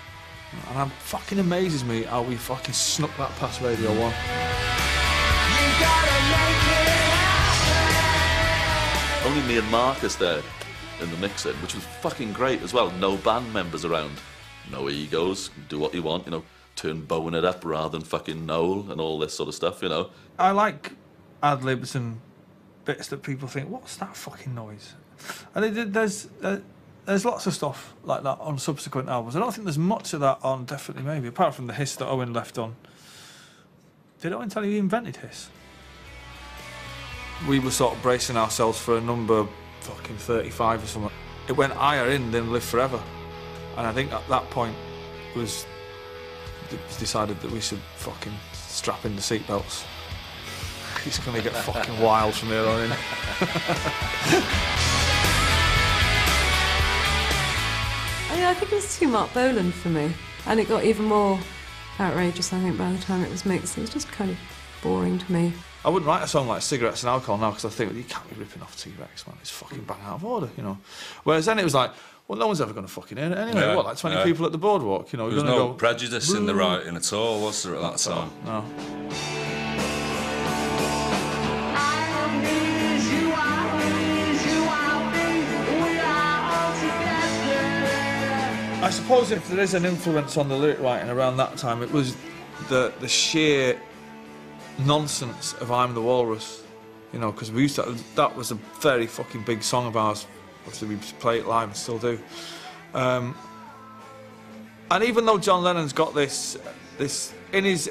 K: And it fucking amazes me how we fucking snuck that past Radio 1.
R: You gotta make it happen.
G: Only me and Marcus there in the mixing, which was fucking great as well. No band members around, no egos, do what you want, you know, turn Bowen it up rather than fucking Noel and all this sort of stuff, you know.
K: I like ad-libs and bits that people think, what's that fucking noise? And there's lots of stuff like that on subsequent albums. I don't think there's much of that on Definitely Maybe, apart from the hiss that Owen left on. Did Owen tell you he invented hiss? We were sort of bracing ourselves for a number fucking 35 or something. It went higher in than Live Forever. And I think at that point it was decided that we should fucking strap in the seatbelts. It's gonna get fucking wild from here on in.
F: I think it was too Mark Boland for me, and it got even more outrageous, I think, by the time it was mixed. It was just kind of boring to me.
K: I wouldn't write a song like Cigarettes and Alcohol now, because I think, well, you can't be ripping off T-Rex, man. It's fucking bang out of order, you know. Whereas then it was like, well, no one's ever going to fucking hear it anyway.
T: Yeah,
K: what, like 20 people at the boardwalk, you know?
T: There was no prejudice in the
K: Boo.
T: writing at all, was there, at that time?
K: No. I suppose if there is an influence on the lyric writing around that time, it was the sheer nonsense of I'm the Walrus, you know, because we used to, that was a very fucking big song of ours. Obviously, we play it live and still do. And even though John Lennon's got this in his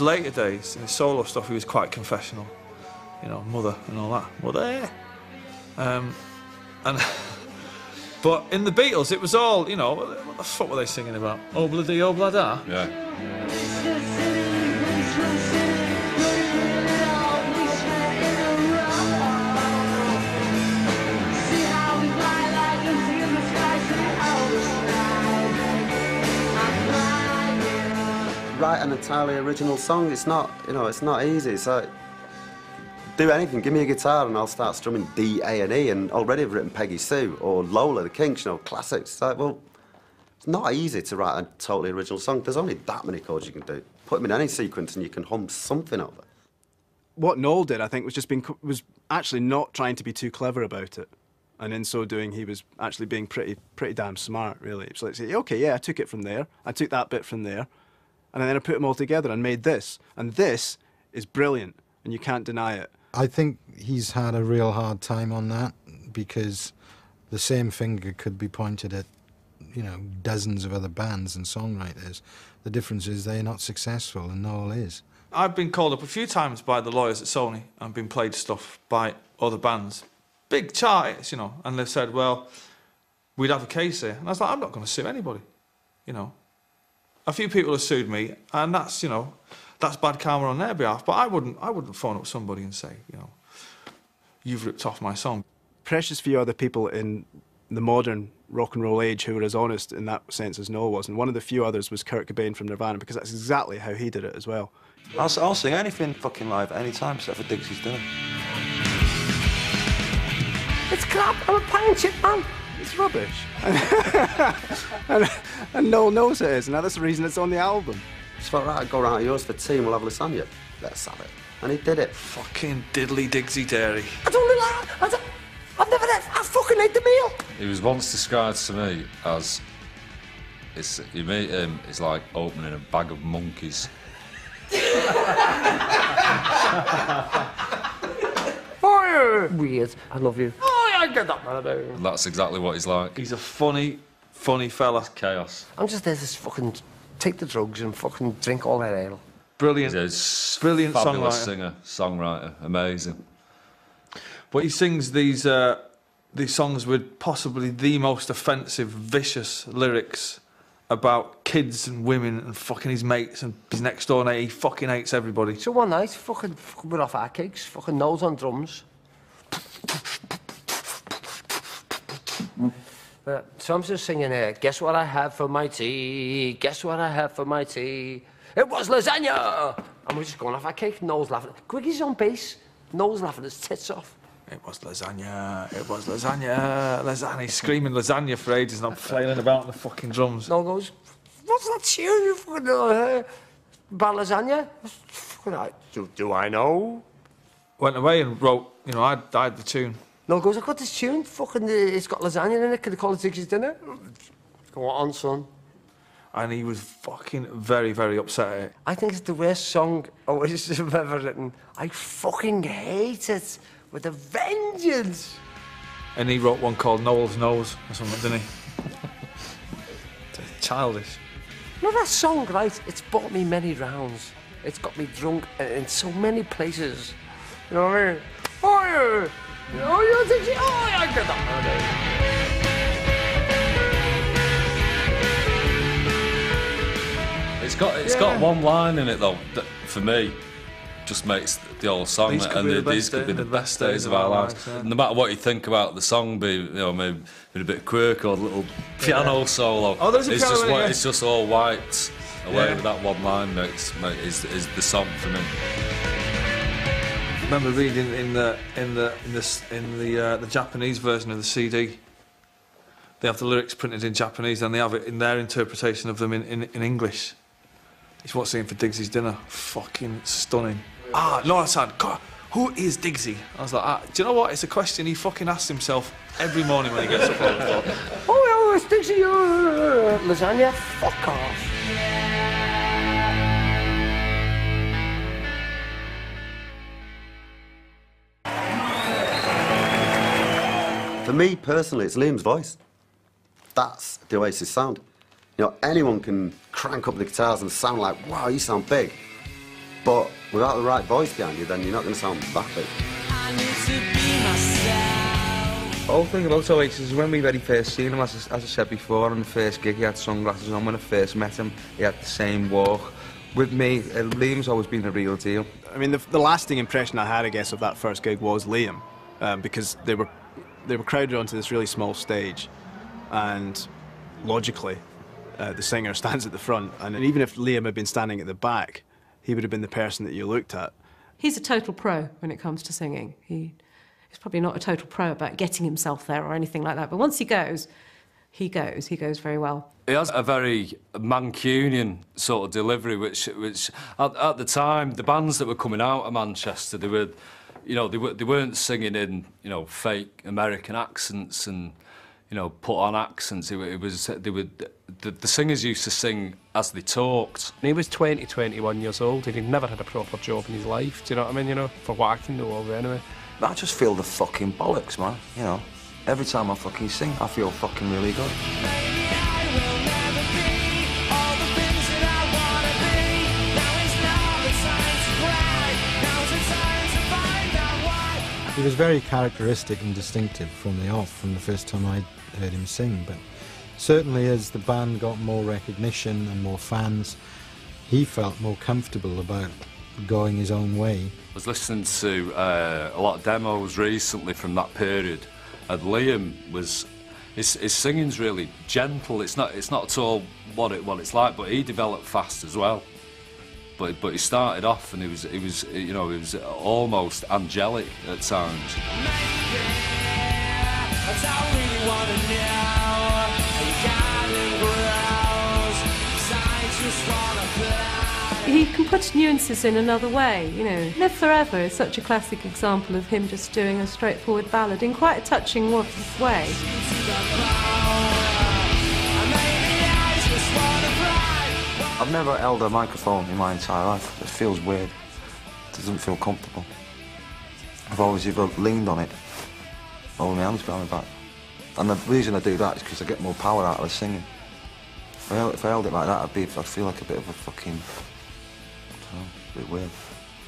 K: later days, in his solo stuff, he was quite confessional, you know, mother and all that, mother. And but in the Beatles, it was all, you know, what the fuck were they singing about? Obladi, oblada?
T: Yeah.
A: Write an entirely original song, it's not, you know, it's not easy. It's like, do anything, give me a guitar and I'll start strumming D, A and E, and already I've written Peggy Sue or Lola, the Kinks, you know, classics. It's like, well, it's not easy to write a totally original song. There's only that many chords you can do. Put them in any sequence and you can hum something over.
C: What Noel did, I think, was actually not trying to be too clever about it. And in so doing, he was actually being pretty damn smart, really. It's like, okay, yeah, I took it from there, I took that bit from there, and then I put them all together and made this. And this is brilliant, and you can't deny it.
M: I think he's had a real hard time on that, because the same finger could be pointed at, you know, dozens of other bands and songwriters. The difference is they're not successful, and Noel is.
K: I've been called up a few times by the lawyers at Sony and been played stuff by other bands. Big charts, you know, and they've said, well, we'd have a case here. And I was like, I'm not going to sue anybody, you know. A few people have sued me, and that's, you know, that's bad karma on their behalf, but I wouldn't phone up somebody and say, you know, you've ripped off my song.
C: Precious few other people in the modern rock and roll age who were as honest in that sense as Noel was, and one of the few others was Kurt Cobain from Nirvana, because that's exactly how he did it as well.
L: I'll sing anything fucking live at any time except for Dixie's Dinner.
J: It's crap, I'm a pine chip, man.
C: It's rubbish. and Noel knows it is, and that's the reason it's on the album.
A: It's like, right, go round to yours for tea and we'll have lasagna. Let's have it. And he did it.
K: Fucking diddly digsy dairy.
J: I don't do that. I've never had, I fucking ate the meal.
T: He was once described to me as, you meet him, it's like opening a bag of monkeys.
J: Oh, weird. I love you. Oh, I get that, man, about you.
T: That's exactly what he's like.
K: He's a funny fella.
T: It's chaos.
J: I'm just there to fucking take the drugs and fucking drink all that ale.
K: Brilliant.
T: He's
K: Brilliant
T: fabulous
K: songwriter.
T: singer, songwriter, amazing.
K: But he sings these songs with possibly the most offensive, vicious lyrics about kids and women and fucking his mates and his next door mate. He fucking hates everybody.
J: So one night, fucking we're off our cakes, fucking Noel's on drums. So I'm just singing here, guess what I had for my tea, guess what I had for my tea. It was lasagna! And we're just going off our cake, Noel's laughing. Quicky's on bass, Noel's laughing his tits off.
K: It was lasagna, it was lasagna, lasagna. He's screaming lasagna for ages and I'm flailing about on the fucking drums.
J: Noel goes, what's that tune you fucking about lasagna? Do I know?
K: Went away and wrote, you know, I died the tune.
J: Noel goes, I've got this tune, fucking, it's got lasagna in it, can I call it Dixie's Dinner? Go on, son.
K: And he was fucking very, very upset at it.
J: I think it's the worst song Oasis have ever written. I fucking hate it with a vengeance.
K: And he wrote one called Noel's Nose or something, didn't he? Childish.
J: You know that song, right? It's bought me many rounds. It's got me drunk in so many places. You know what I mean? Oh, yeah. Oh, you're Dixie. Oh, yeah, get that.
T: It's got one line in it though that for me just makes the whole song. These could be the best days of our lives.
K: Yeah.
T: No matter what you think about the song, maybe a bit of quirk or a little piano solo.
K: Oh, there's a
T: it's
K: piano
T: just
K: in it,
T: it's just all wiped away with that one line. Is the song for me.
K: I remember reading in the Japanese version of the CD. They have the lyrics printed in Japanese and they have it in their interpretation of them in English. It's what's in for Diggsy's dinner. Fucking stunning. No, I said, God, who is Diggsy? I was like, do you know what? It's a question he fucking asks himself every morning when he gets up.
J: Oh, it's Dixie, lasagna, fuck off.
A: For me personally, it's Liam's voice. That's the Oasis sound. You know, anyone can crank up the guitars and sound like, wow, you sound big. But without the right voice behind you, then you're not going to sound that big.
N: The whole thing about Oasis is when we very first seen him, as I said before, on the first gig he had sunglasses on. When I first met him, he had the same walk. With me, Liam's always been a real deal.
C: I mean, the lasting impression I had, I guess, of that first gig was Liam, because they were crowded onto this really small stage, and logically, the singer stands at the front, and even if Liam had been standing at the back, he would have been the person that you looked at.
F: He's a total pro when it comes to singing. He's probably not a total pro about getting himself there or anything like that, but once he goes very well.
T: He has a very Mancunian sort of delivery, which at the time, the bands that were coming out of Manchester, they weren't singing in, fake American accents and, put on accents. The singers used to sing as they talked.
H: He was 20, 21 years old and he'd never had a proper job in his life, do you know what I mean? For what I can know of it anyway.
L: I just feel the fucking bollocks, man, Every time I fucking sing, I feel fucking really good.
M: He was very characteristic and distinctive from the off, from the first time I heard him sing, but certainly as the band got more recognition and more fans, he felt more comfortable about going his own way.
T: I was listening to a lot of demos recently from that period, and Liam his singing's really gentle. It's not at all what it's like, but he developed fast as well. But he started off and he was almost angelic at times.
F: He can put nuances in another way, Live Forever is such a classic example of him just doing a straightforward ballad in quite a touching way.
L: I've never held a microphone in my entire life. It feels weird. It doesn't feel comfortable. I've always either leaned on it or my hands behind my back. And the reason I do that is because I get more power out of the singing. If I held it like that, I'd feel like a bit of a fucking... a bit weird.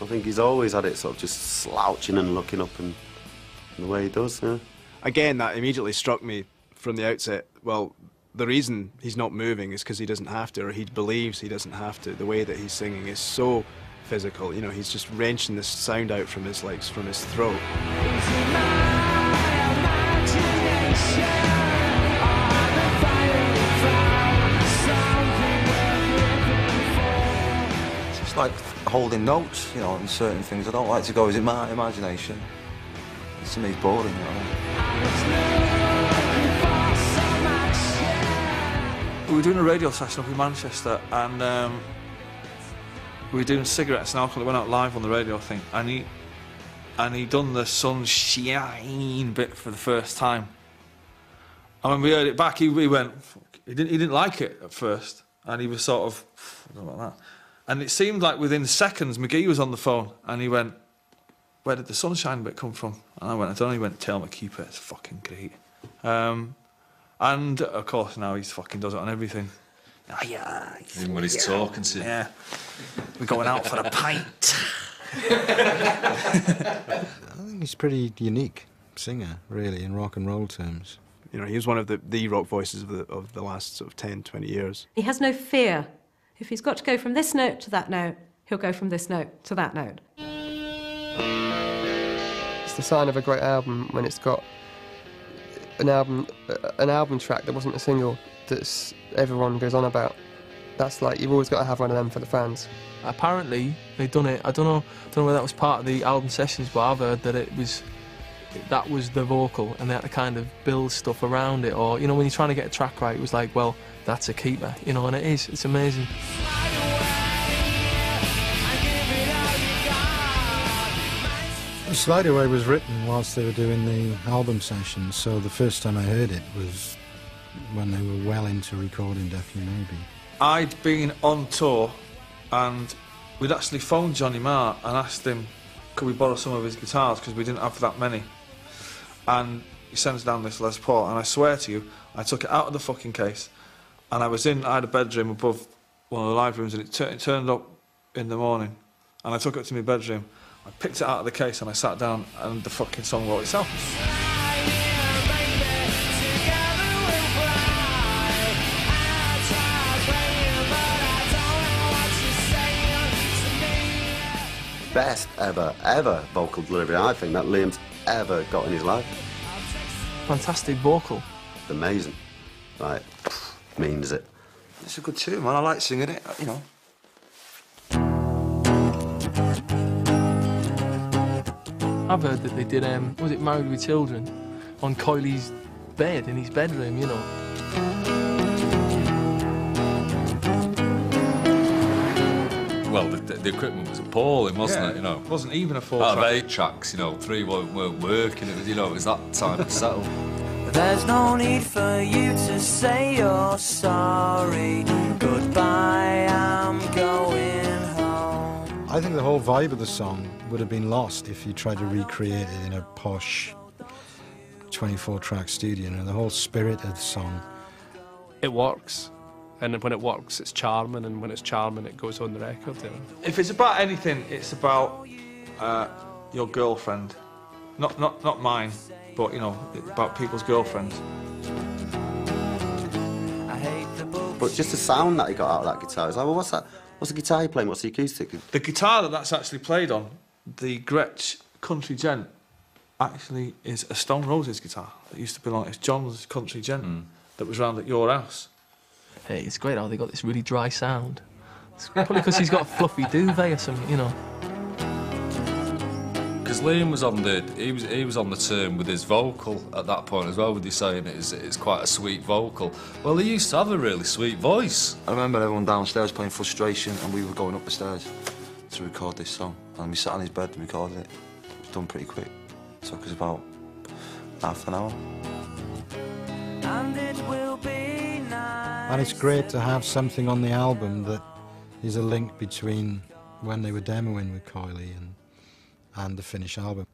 A: I think he's always had it sort of just slouching and looking up and the way he does, yeah.
C: Again, that immediately struck me from the outset. Well, the reason he's not moving is because he doesn't have to, or he believes he doesn't have to. The way that he's singing is so physical. You know, he's just wrenching this sound out from his legs, from his throat.
L: It's just like holding notes, you know, and certain things. I don't like to go, is it my imagination? To me, it's boring, you know.
K: We were doing a radio session up in Manchester, and we were doing cigarettes and alcohol. It went out live on the radio, I think, and he done the sunshine bit for the first time. And when we heard it back, he went, he didn't like it at first, and he was sort of, I don't know about that. And it seemed like within seconds, McGee was on the phone, and he went, "Where did the sunshine bit come from?" And I went, "I don't know." He went, "Tell me, keep it. It's fucking great." And of course now he's fucking does it on everything. Oh, yeah.
T: Even when he's talking to you.
K: Yeah. We're going out for a pint.
M: I think he's a pretty unique singer, really, in rock and roll terms.
C: You know, he was one of the rock voices of the last sort of 10, 20 years.
F: He has no fear. If he's got to go from this note to that note, he'll go from this note to that note.
I: It's the sign of a great album when it's got an album track that wasn't a single that everyone goes on about. That's like, you've always got to have one of them for the fans.
Q: Apparently they've done it. I don't know whether that was part of the album sessions, but I've heard that that was the vocal, and they had to kind of build stuff around it. Or, you know, when you're trying to get a track right, it was like, well, that's a keeper, you know, and it is. It's amazing.
M: Slide Away was written whilst they were doing the album sessions, so the first time I heard it was when they were well into recording Definitely Maybe.
K: I'd been on tour, and we'd actually phoned Johnny Marr and asked him, could we borrow some of his guitars, because we didn't have that many. And he sends down this Les Paul, and I swear to you, I took it out of the fucking case, and I had a bedroom above one of the live rooms, and it turned up in the morning, and I took it to my bedroom. I picked it out of the case and I sat down, and the fucking song wrote itself.
A: Best ever vocal delivery, I think, that Liam's ever got in his life.
Q: Fantastic vocal.
A: Amazing. Like, means it.
L: It's a good tune, man. I like singing it, you know.
Q: I've heard that they did, was it Married with Children, on Coyley's bed, in his bedroom, you know.
T: Well, the equipment was appalling, wasn't it, you know?
K: It wasn't even a 4
T: Out
K: track.
T: of 8 tracks, you know, 3 weren't working, it was, you know, it was that time to settle.
R: There's no need for you to say you're sorry. Goodbye, I'm going home.
M: I think the whole vibe of the song would have been lost if you tried to recreate it in a posh 24-track studio. You know, the whole spirit of the song.
H: It works, and when it works, it's charming, and when it's charming, it goes on the record. You know?
K: If it's about anything, it's about your girlfriend. Not mine, but, you know, about people's girlfriends.
A: But just the sound that he got out of that guitar, it's like, well, what's that? What's the guitar you're playing? What's the acoustic?
K: The guitar that's actually played on, the Gretsch Country Gent, actually is a Stone Roses guitar. It used to belong, it's John's Country Gent that was round at your house.
Q: Hey, it's great how they got this really dry sound. It's probably because he's got a fluffy duvet or something, you know.
T: Because Liam was on he was on the turn with his vocal at that point as well, with you saying it's quite a sweet vocal. Well, he used to have a really sweet voice.
L: I remember everyone downstairs playing Frustration, and we were going up the stairs to record this song. And we sat on his bed and recorded it. It was done pretty quick. It took us about half an hour.
R: And it will be nice.
M: And it's great to have something on the album that is a link between when they were demoing with Coyley and the finished album.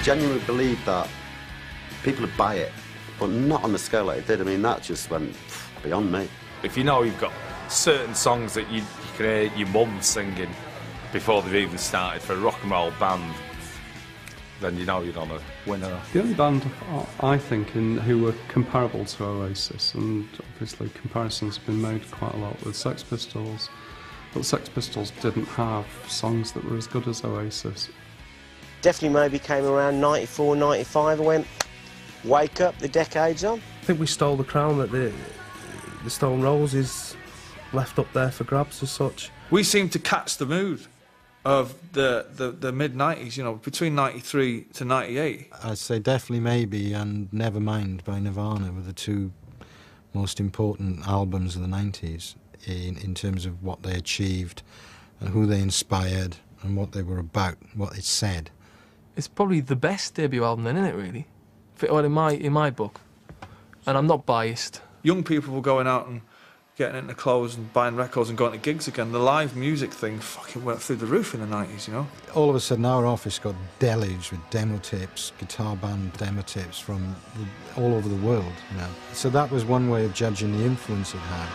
A: Genuinely believe that people would buy it, but not on the scale that it did. I mean, that just went beyond me.
P: If you know you've got certain songs that you can hear your mum singing before they've even started for a rock and roll band, then you know you're on a winner.
O: The only band, I think, who were comparable to Oasis, and obviously comparisons have been made quite a lot with Sex Pistols, but Sex Pistols didn't have songs that were as good as Oasis.
S: Definitely maybe came around 94, 95 and went, wake up, the decade's on.
W: I think we stole the crown that the Stone Roses left up there for grabs as such.
K: We seem to catch the mood of the mid-90s, you know, between 93 to 98.
M: I'd say Definitely Maybe and Nevermind by Nirvana were the two most important albums of the 90s in terms of what they achieved and who they inspired and what they were about, what it said.
Q: It's probably the best debut album then, isn't it, really? Well, in my book. And I'm not biased.
K: Young people were going out and getting into clothes and buying records and going to gigs again. The live music thing fucking went through the roof in the 90s, you know?
M: All of a sudden our office got deluged with demo tapes, guitar band demo tapes from all over the world, you know. So that was one way of judging the influence it had.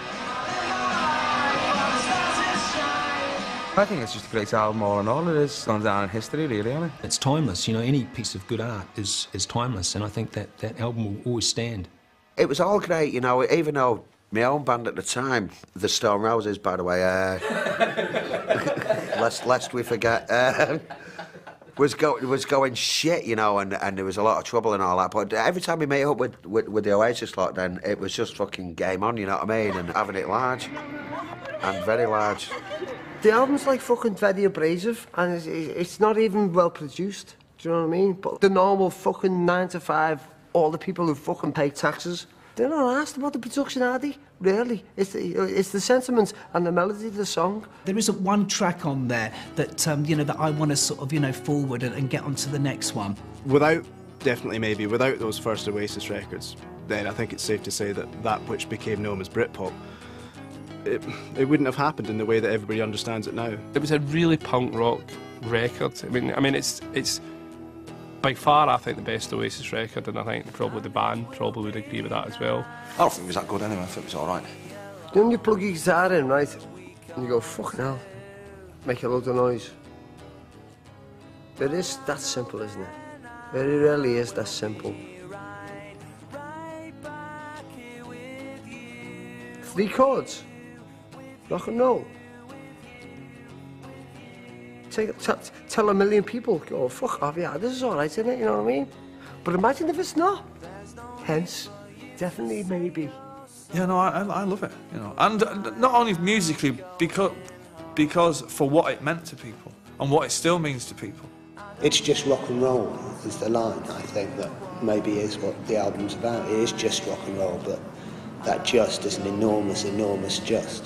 N: I think it's just a great album all in all. It is gone down in history, really, isn't it?
X: It's timeless, you know, any piece of good art is timeless, and I think that album will always stand.
U: It was all great, you know, even though my own band at the time, the Stone Roses, by the way, lest we forget, was going shit, you know, and there was a lot of trouble and all that. But every time we made up with the Oasis lot, then it was just fucking game on, you know what I mean? And having it large, and very large.
J: The album's like fucking very abrasive, and it's not even well produced. Do you know what I mean? But the normal fucking 9 to 5, all the people who fucking pay taxes, they're not asked about the production, are they? Really? It's the sentiment and the melody of the song.
Y: There isn't one track on there that, you know, that I want to sort of, you know, forward and get onto the next one.
C: Without Definitely Maybe, without those first Oasis records, then I think it's safe to say that which became known as Britpop, it wouldn't have happened in the way that everybody understands it now.
H: It was a really punk rock record. I mean, it's by far, I think, the best Oasis record, and I think probably the band probably would agree with that as well.
L: I don't think it was that good anyway. I think it was all right.
J: Then you plug your guitar in, right, and you go, fucking hell, make a load of noise. It is that simple, isn't it? It really is that simple. 3 chords. Rock and roll. Tell a million people, oh, fuck off, yeah, this is all right, isn't it? You know what I mean? But imagine if it's not. Hence, Definitely Maybe.
K: Yeah, no, I love it, you know. And not only musically, because for what it meant to people and what it still means to people.
Z: It's just rock and roll is the line, I think, that maybe is what the album's about. It is just rock and roll, but that just is an enormous, enormous just.